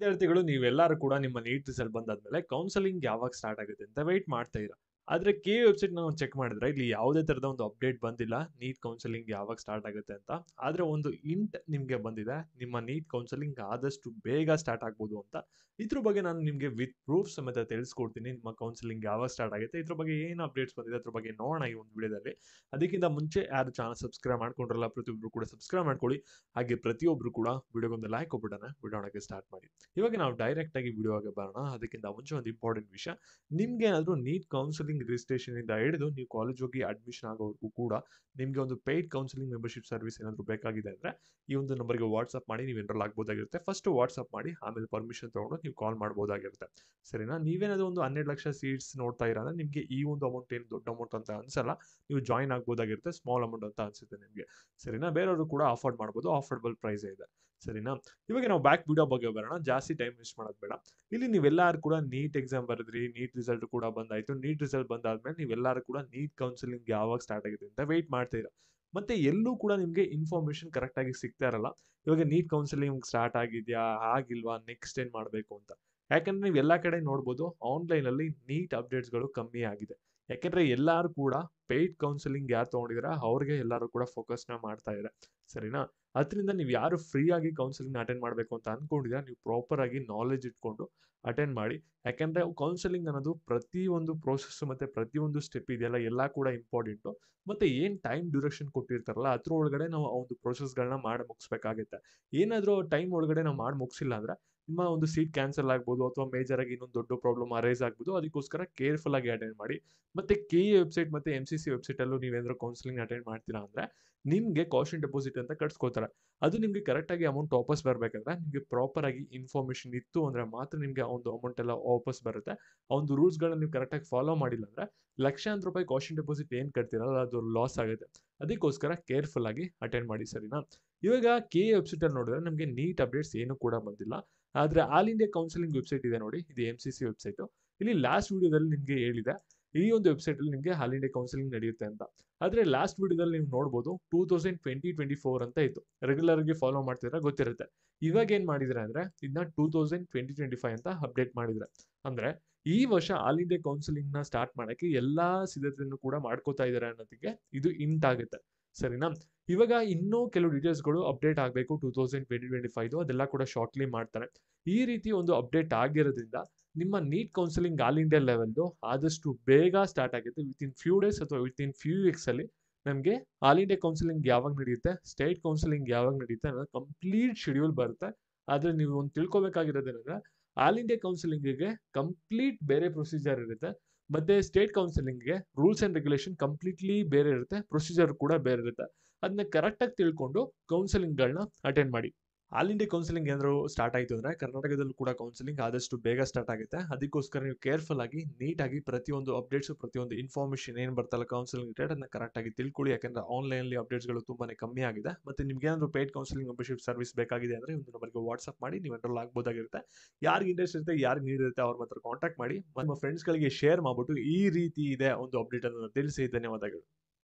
ವಿದ್ಯಾರ್ಥಿಗಳು ನೀವೆಲ್ಲರೂ ಕೂಡ ನಿಮ್ಮ ನೀಟ್ ರಿಸಲ್ಟ್ ಬಂದಾದ್ಮೇಲೆ ಕೌನ್ಸೆಲಿಂಗ್ ಯಾವಾಗ ಸ್ಟಾರ್ಟ್ ಆಗುತ್ತೆ ಅಂತ ವೆಯ್ಟ್ ಮಾಡ್ತಾ ಇದ್ದೀರಾ. ಆದ್ರೆ ಕೆ ವೆಬ್ಸೈಟ್ ನಾವು ಚೆಕ್ ಮಾಡಿದ್ರೆ ಇಲ್ಲಿ ಯಾವುದೇ ತರದ ಒಂದು ಅಪ್ಡೇಟ್ ಬಂದಿಲ್ಲ ನೀಟ್ ಕೌನ್ಸೆಲಿಂಗ್ ಯಾವಾಗ ಸ್ಟಾರ್ಟ್ ಆಗುತ್ತೆ ಅಂತ. ಆದ್ರೆ ಒಂದು ಇಂಟ್ ನಿಮ್ಗೆ ಬಂದಿದೆ, ನಿಮ್ಮ ನೀಟ್ ಕೌನ್ಸೆಲಿಂಗ್ ಆದಷ್ಟು ಬೇಗ ಸ್ಟಾರ್ಟ್ ಆಗ್ಬೋದು ಅಂತ. ಇದ್ರ ಬಗ್ಗೆ ನಾನು ನಿಮ್ಗೆ ವಿತ್ ಪ್ರೂಫ್ ಸಮೇತ ತಿಳಿಸ್ಕೊಡ್ತೀನಿ. ನಿಮ್ಮ ಕೌನ್ಸೆಲಿಂಗ್ ಯಾವಾಗ ಸ್ಟಾರ್ಟ್ ಆಗುತ್ತೆ, ಇದ್ರ ಬಗ್ಗೆ ಏನು ಅಪ್ಡೇಟ್ಸ್ ಬಂದಿದೆ ಅದ್ರ ಬಗ್ಗೆ ನೋಡೋಣ ಈ ಒಂದು ವಿಡಿಯೋದಲ್ಲಿ. ಅದಕ್ಕಿಂತ ಮುಂಚೆ ಯಾರು ಚಾನಲ್ ಸಬ್ಸ್ಕ್ರೈಬ್ ಮಾಡ್ಕೊಂಡ್ರಲ್ಲ ಪ್ರತಿಯೊಬ್ರು ಕೂಡ ಸಬ್ಸ್ಕ್ರೈಬ್ ಮಾಡ್ಕೊಳ್ಳಿ. ಹಾಗೆ ಪ್ರತಿಯೊಬ್ರು ಕೂಡ ವಿಡಿಯೋಗೊಂದು ಲೈಕ್ ಕೊಟ್ಬಿಡೋಣ, ವಿಡಿಯೋಗೆ ಸ್ಟಾರ್ಟ್ ಮಾಡಿ. ಇವಾಗ ನಾವು ಡೈರೆಕ್ಟ್ ಆಗಿ ವಿಡಿಯೋಗೆ ಬರೋಣ. ಅದಕ್ಕಿಂತ ಮುಂಚೆ ಒಂದು ಇಂಪಾರ್ಟೆಂಟ್ ವಿಷಯ, ನಿಮ್ಗೆ ಏನಾದರೂ ನೀಟ್ ಕೌನ್ಸಿಲಿಂಗ್ ರಿಜಿಸ್ಟ್ರೇಷನ್ ಇಂದ ಹಿಡಿದು ನೀವು ಕಾಲೇಜ್ ಹೋಗಿ ಅಡ್ಮಿಷನ್ ಆಗೋವರೆಗೂ ಕೂಡ ನಿಮ್ಗೆ ಒಂದು ಪೇಯ್ಡ್ ಕೌನ್ಸಿಲಿಂಗ್ ಮೆಂಬರ್ಶಿಪ್ ಸರ್ವಿಸ್ ಏನಾದರೂ ಬೇಕಾಗಿದೆ ಅಂದ್ರೆ ಈ ಒಂದು ನಂಬರ್ಗೆ ವಾಟ್ಸ್ಆಪ್ ಮಾಡಿ ನೀವು ಎನ್ರೋಲ್ ಆಗ್ಬೋದಾಗಿರುತ್ತೆ. ಫಸ್ಟ್ ವಾಟ್ಸ್ಆಪ್ ಮಾಡಿ ಆಮೇಲೆ ಪರ್ಮಿಷನ್ ತಗೊಂಡು ನೀವು ಕಾಲ್ ಮಾಡ್ಬೋದಾಗಿರುತ್ತೆ. ಸರಿನಾ? ನೀವೇನಾದ್ರೂ ಒಂದು 12 ಲಕ್ಷ ಸೀಟ್ಸ್ ನೋಡ್ತಾ ಇರ ಅಂದ್ರೆ ನಿಮ್ಗೆ ಈ ಒಂದು ಅಮೌಂಟ್ ಏನು ದೊಡ್ಡ ಅಮೌಂಟ್ ಅಂತ ಅನ್ಸಲ್ಲ. ನೀವು ಜಾಯಿನ್ ಆಗ್ಬೋದಾಗಿರುತ್ತೆ. ಸ್ಮಾಲ್ ಅಮೌಂಟ್ ಅಂತ ಅನ್ಸುತ್ತೆ ನಿಮಗೆ. ಸರಿನಾ? ಬೇರೆಯವರು ಕೂಡ ಅಫೋರ್ಡ್ ಮಾಡ್ಬೋದು, ಅಫೋರ್ಡಬಲ್ ಪ್ರೈಸ್ ಇದೆ. ಸರಿನಾ? ಇವಾಗ ನಾವು ಬ್ಯಾಕ್ ವಿಡಿಯೋ ಬಗ್ಗೆ ಬರೋಣ. ಜಾಸ್ತಿ ಟೈಮ್ ವೇಸ್ಟ್ ಮಾಡೋದು ಬೇಡ. ಇಲ್ಲಿ ನೀವೆಲ್ಲರೂ ಕೂಡ ನೀಟ್ ಎಕ್ಸಾಮ್ ಬರೆದ್ರಿ, ನೀಟ್ ರಿಸಲ್ಟ್ ಕೂಡ ಬಂದಾಯ್ತು. ನೀಟ್ ರಿಸಲ್ಟ್ ಬಂದಾದ್ಮೇಲೆ ನೀವೆಲ್ಲರೂ ಕೂಡ ನೀಟ್ ಕೌನ್ಸಿಲಿಂಗ್ ಯಾವಾಗ ಸ್ಟಾರ್ಟ್ ಆಗಿದೆ ಅಂತ ವೆಯ್ಟ್ ಮಾಡ್ತೀರಾ. ಮತ್ತೆ ಎಲ್ಲೂ ಕೂಡ ನಿಮ್ಗೆ ಇನ್ಫಾರ್ಮೇಶನ್ ಕರೆಕ್ಟ್ ಆಗಿ ಸಿಗ್ತಾ ಇರಲ್ಲ. ಇವಾಗ ನೀಟ್ ಕೌನ್ಸಿಲಿಂಗ್ ಸ್ಟಾರ್ಟ್ ಆಗಿದ್ಯಾ, ಆಗಿಲ್ವಾ, ನೆಕ್ಸ್ಟ್ ಏನ್ ಮಾಡ್ಬೇಕು ಅಂತ. ಯಾಕಂದ್ರೆ ನೀವು ಎಲ್ಲಾ ಕಡೆ ನೋಡ್ಬೋದು ಆನ್ಲೈನ್ ಅಲ್ಲಿ ನೀಟ್ ಅಪ್ಡೇಟ್ಸ್ಗಳು ಕಮ್ಮಿ ಆಗಿದೆ. ಯಾಕಂದ್ರೆ ಎಲ್ಲಾರು ಕೂಡ ಪೇಯ್ಡ್ ಕೌನ್ಸಿಲಿಂಗ್ ಯಾರು ತಗೊಂಡಿದಾರ ಅವ್ರಿಗೆ ಎಲ್ಲರೂ ಕೂಡ ಫೋಕಸ್ನ ಮಾಡ್ತಾ ಇದ್ದಾರೆ. ಸರಿನಾ? ಅದರಿಂದ ನೀವು ಯಾರು ಫ್ರೀ ಆಗಿ ಕೌನ್ಸಿಲಿಂಗ್ ಅಟೆಂಡ್ ಮಾಡಬೇಕು ಅಂತ ಅನ್ಕೊಂಡಿದ್ದೀರಾ, ನೀವು ಪ್ರಾಪರ್ ಆಗಿ ನಾಲೆಜ್ ಇಟ್ಕೊಂಡು ಅಟೆಂಡ್ ಮಾಡಿ. ಯಾಕಂದ್ರೆ ಕೌನ್ಸಿಲಿಂಗ್ ಅನ್ನೋದು ಪ್ರತಿಯೊಂದು ಪ್ರೋಸೆಸ್ ಮತ್ತೆ ಪ್ರತಿಯೊಂದು ಸ್ಟೆಪ್ ಇದೆಯಲ್ಲ ಎಲ್ಲ ಕೂಡ ಇಂಪಾರ್ಟೆಂಟು. ಮತ್ತೆ ಏನ್ ಟೈಮ್ ಡ್ಯೂರೇಷನ್ ಕೊಟ್ಟಿರ್ತಾರಲ್ಲ ಅದ್ರ ಒಳಗಡೆ ನಾವು ಆ ಒಂದು ಪ್ರೋಸೆಸ್ಗಳನ್ನ ಮಾಡಿ ಮುಗಿಸ್ಬೇಕಾಗುತ್ತೆ. ಏನಾದರೂ ಟೈಮ್ ಒಳಗಡೆ ನಾವು ಮಾಡಿ ಮುಗಿಸಿಲ್ಲ ಅಂದ್ರೆ ನಿಮ್ಮ ಒಂದು ಸೀಟ್ ಕ್ಯಾನ್ಸಲ್ ಆಗ್ಬೋದು ಅಥವಾ ಮೇಜರ್ ಆಗಿ ಇನ್ನೊಂದು ದೊಡ್ಡ ಪ್ರಾಬ್ಲಮ್ ಅರೈಸ್ ಆಗ್ಬೋದು. ಅದಕ್ಕೋಸ್ಕರ ಕೇರ್ಫುಲ್ ಆಗಿ ಅಟೆಂಡ್ ಮಾಡಿ. ಮತ್ತೆ ಕೆ ವೆಬ್ಸೈಟ್ ಮತ್ತೆ MCC ವೆಬ್ಸೈಟ್ ಅಲ್ಲೂ ನೀವೇನಾದ್ರೂ ಕೌನ್ಸಿಲಿಂಗ್ ಅಟೆಂಡ್ ಮಾಡ್ತೀರಾ ಅಂದ್ರೆ ನಿಮ್ಗೆ ಕಾಷನ್ ಡೆಪಾಸಿಟ್ ಅಂತ ಕಟ್ಸ್ಕೊತಾರೆ. ಅದು ನಿಮ್ಗೆ ಕರೆಕ್ಟ್ ಆಗಿ ಅಮೌಂಟ್ ವಾಪಸ್ ಬರ್ಬೇಕಂದ್ರೆ ನಿಮ್ಗೆ ಪ್ರಾಪರ್ ಆಗಿ ಇನ್ಫಾರ್ಮೇಶನ್ ಇತ್ತು ಅಂದ್ರೆ ಮಾತ್ರ ನಿಮ್ಗೆ ಆ ಒಂದು ಅಮೌಂಟ್ ಎಲ್ಲ ವಾಪಸ್ ಬರುತ್ತೆ. ಆ ಒಂದು ರೂಲ್ಸ್ಗಳನ್ನ ನೀವು ಕರೆಕ್ಟ್ ಆಗಿ ಫಾಲೋ ಮಾಡಿಲ್ಲ ಅಂದ್ರೆ ಲಕ್ಷಾಂತರ ರೂಪಾಯಿ ಕಾಷನ್ ಡೆಪಾಸಿಟ್ ಏನ್ ಕಟ್ತಿರಲ್ಲ ಅದು ಲಾಸ್ ಆಗುತ್ತೆ. ಅದಕ್ಕೋಸ್ಕರ ಕೇರ್ಫುಲ್ ಆಗಿ ಅಟೆಂಡ್ ಮಾಡಿ. ಸರಿನಾ? ಇವಾಗ ಕೆ ವೆಬ್ಸೈಟ್ ಅಲ್ಲಿ ನೋಡಿದ್ರೆ ನಮಗೆ ನೀಟ್ ಅಪ್ಡೇಟ್ಸ್ ಏನು ಕೂಡ ಬಂದಿಲ್ಲ. ಆದ್ರೆ ಆಲ್ ಇಂಡಿಯಾ ಕೌನ್ಸಿಲಿಂಗ್ ವೆಬ್ಸೈಟ್ ಇದೆ ನೋಡಿ, ಇದು MCC ವೆಬ್ಸೈಟ್. ಇಲ್ಲಿ ಲಾಸ್ಟ್ ವಿಡಿಯೋದಲ್ಲಿ ನಿಮ್ಗೆ ಹೇಳಿದೆ ಈ ಒಂದು ವೆಬ್ಸೈಟ್ ಅಲ್ಲಿ ನಿಮ್ಗೆ ಆಲ್ ಇಂಡಿಯಾ ಕೌನ್ಸಿಲಿಂಗ್ ನಡೆಯುತ್ತೆ ಅಂತ. ಆದ್ರೆ ಲಾಸ್ಟ್ ವಿಡಿಯೋದಲ್ಲಿ ನೀವು ನೋಡ್ಬೋದು 2024 ಅಂತ ಇತ್ತು. ರೆಗ್ಯುಲರ್ ಆಗಿ ಫಾಲೋ ಮಾಡ್ತಿದ್ರೆ ಗೊತ್ತಿರುತ್ತೆ. ಇವಾಗ ಏನ್ ಮಾಡಿದ್ರೆ ಅಂದ್ರೆ ಇದನ್ನ 2025 ಅಂತ ಅಪ್ಡೇಟ್ ಮಾಡಿದ್ರೆ. ಅಂದ್ರೆ ಈ ವರ್ಷ ಆಲ್ ಇಂಡಿಯಾ ಕೌನ್ಸಿಲಿಂಗ್ ನ ಸ್ಟಾರ್ಟ್ ಮಾಡಕ್ಕೆ ಎಲ್ಲಾ ಸಿದ್ಧತೆಯನ್ನು ಕೂಡ ಮಾಡ್ಕೋತಾ ಇದಾರೆ ಅನ್ನೋದಕ್ಕೆ ಇದು ಇಂಟ್ ಆಗುತ್ತೆ. ಸರಿನಾ? ಇವಾಗ ಇನ್ನೂ ಕೆಲವು ಡೀಟೇಲ್ಸ್ಗಳು ಅಪ್ಡೇಟ್ ಆಗಬೇಕು 2025 ಅದೆಲ್ಲ ಕೂಡ ಶಾರ್ಟ್ಲಿ ಮಾಡ್ತಾರೆ. ಈ ರೀತಿ ಒಂದು ಅಪ್ಡೇಟ್ ಆಗಿರೋದ್ರಿಂದ ನಿಮ್ಮ ನೀಟ್ ಕೌನ್ಸಿಲಿಂಗ್ ಆಲ್ ಇಂಡಿಯಾ ಲೆವೆಲ್ದು ಆದಷ್ಟು ಬೇಗ ಸ್ಟಾರ್ಟ್ ಆಗುತ್ತೆ. ವಿತಿನ್ ಫ್ಯೂ ಡೇಸ್ ಅಥವಾ ವಿತಿನ್ ಫ್ಯೂ ವೀಕ್ಸ್ ಅಲ್ಲಿ ನಮಗೆ ಆಲ್ ಇಂಡಿಯಾ ಕೌನ್ಸಿಲಿಂಗ್ ಯಾವಾಗ ನಡೆಯುತ್ತೆ, ಸ್ಟೇಟ್ ಕೌನ್ಸಿಲಿಂಗ್ ಯಾವಾಗ ನಡೆಯುತ್ತೆ ಅನ್ನೋದು ಕಂಪ್ಲೀಟ್ ಶೆಡ್ಯೂಲ್ ಬರುತ್ತೆ. ಆದ್ರೆ ನೀವು ಒಂದು ತಿಳ್ಕೊಬೇಕಾಗಿರೋದೇನಂದ್ರೆ ಆಲ್ ಇಂಡಿಯಾ ಕೌನ್ಸಿಲಿಂಗ್ಗೆ ಕಂಪ್ಲೀಟ್ ಬೇರೆ ಪ್ರೊಸೀಜರ್ ಇರುತ್ತೆ. ಮತ್ತೆ ಸ್ಟೇಟ್ ಕೌನ್ಸಿಲಿಂಗ್ಗೆ ರೂಲ್ಸ್ ಅಂಡ್ ರೆಗ್ಯುಲೇಷನ್ ಕಂಪ್ಲೀಟ್ಲಿ ಬೇರೆ ಇರುತ್ತೆ, ಪ್ರೊಸೀಜರ್ ಕೂಡ ಬೇರೆ ಇರುತ್ತೆ. ಅದನ್ನ ಕರೆಕ್ಟ್ ಆಗಿ ತಿಳ್ಕೊಂಡು ಕೌನ್ಸಿಲಿಂಗ್ಗಳನ್ನ ಅಟೆಂಡ್ ಮಾಡಿ. ಆಲ್ ಇಂಡಿಯಾ ಕೌನ್ಸಿಲಿಂಗ್ ಏನಾದ್ರು ಸ್ಟಾರ್ಟ್ ಆಯಿತು ಅಂದ್ರೆ ಕರ್ನಾಟಕದಲ್ಲೂ ಕೂಡ ಕೌನ್ಸಿಲಿಂಗ್ ಆದಷ್ಟು ಬೇಗ ಸ್ಟಾರ್ಟ್ ಆಗುತ್ತೆ. ಅದಕ್ಕೋಸ್ಕರ ನೀವು ಕೇರ್ಫುಲ್ ಆಗಿ ನೀಟಾಗಿ ಪ್ರತಿಯೊಂದು ಅಪ್ಡೇಟ್ಸ್ ಪ್ರತಿಯೊಂದು ಇನ್ಫಾರ್ಮೇಶನ್ ಏನು ಬರ್ತಲ್ಲ ಕೌನ್ಸಿಲಿಂಗ್ ರಿಲೇಟೆಡ್ ಅದನ್ನ ಕರೆಕ್ಟ್ ಆಗಿ ತಿಳ್ಕೊಳ್ಳಿ. ಯಾಕಂದ್ರೆ ಆನ್ಲೈನ್ ಅಲ್ಲಿ ಅಪ್ಡೇಟ್ಸ್ಗಳು ತುಂಬಾನೇ ಕಮ್ಮಿ ಆಗಿದೆ. ಮತ್ತೆ ನಿಮ್ಗೆ ಏನಾದ್ರು ಪೇಯ್ಡ್ ಕೌನ್ಸಿಲಿಂಗ್ ಮೆಂಬರ್ಶಿಪ್ ಸರ್ವಿಸ್ ಬೇಕಾಗಿದೆ ಅಂದ್ರೆ ಒಂದು ನಂಬರ್ಗೆ ವಾಟ್ಸ್ಆಪ್ ಮಾಡಿ ನೀವು ಎನ್ರೋಲ್ ಆಗ್ಬೋದಾಗಿರುತ್ತೆ. ಯಾರಿಗೆ ಇಂಟ್ರೆಸ್ಟ್ ಇರುತ್ತೆ, ಯಾರಿಗೆ ನೀಡ್ ಇರುತ್ತೆ ಅವ್ರ ಮಾತ್ರ ಕಾಂಟ್ಯಾಕ್ಟ್ ಮಾಡಿ. ನಿಮ್ಮ ಫ್ರೆಂಡ್ಸ್ಗಳಿಗೆ ಶೇರ್ ಮಾಡ್ಬಿಟ್ಟು ಈ ರೀತಿ ಇದೆ ಒಂದು ಅಪ್ಡೇಟ್ ಅನ್ನು ತಿಳಿಸಿ. ಧನ್ಯವಾದಗಳು.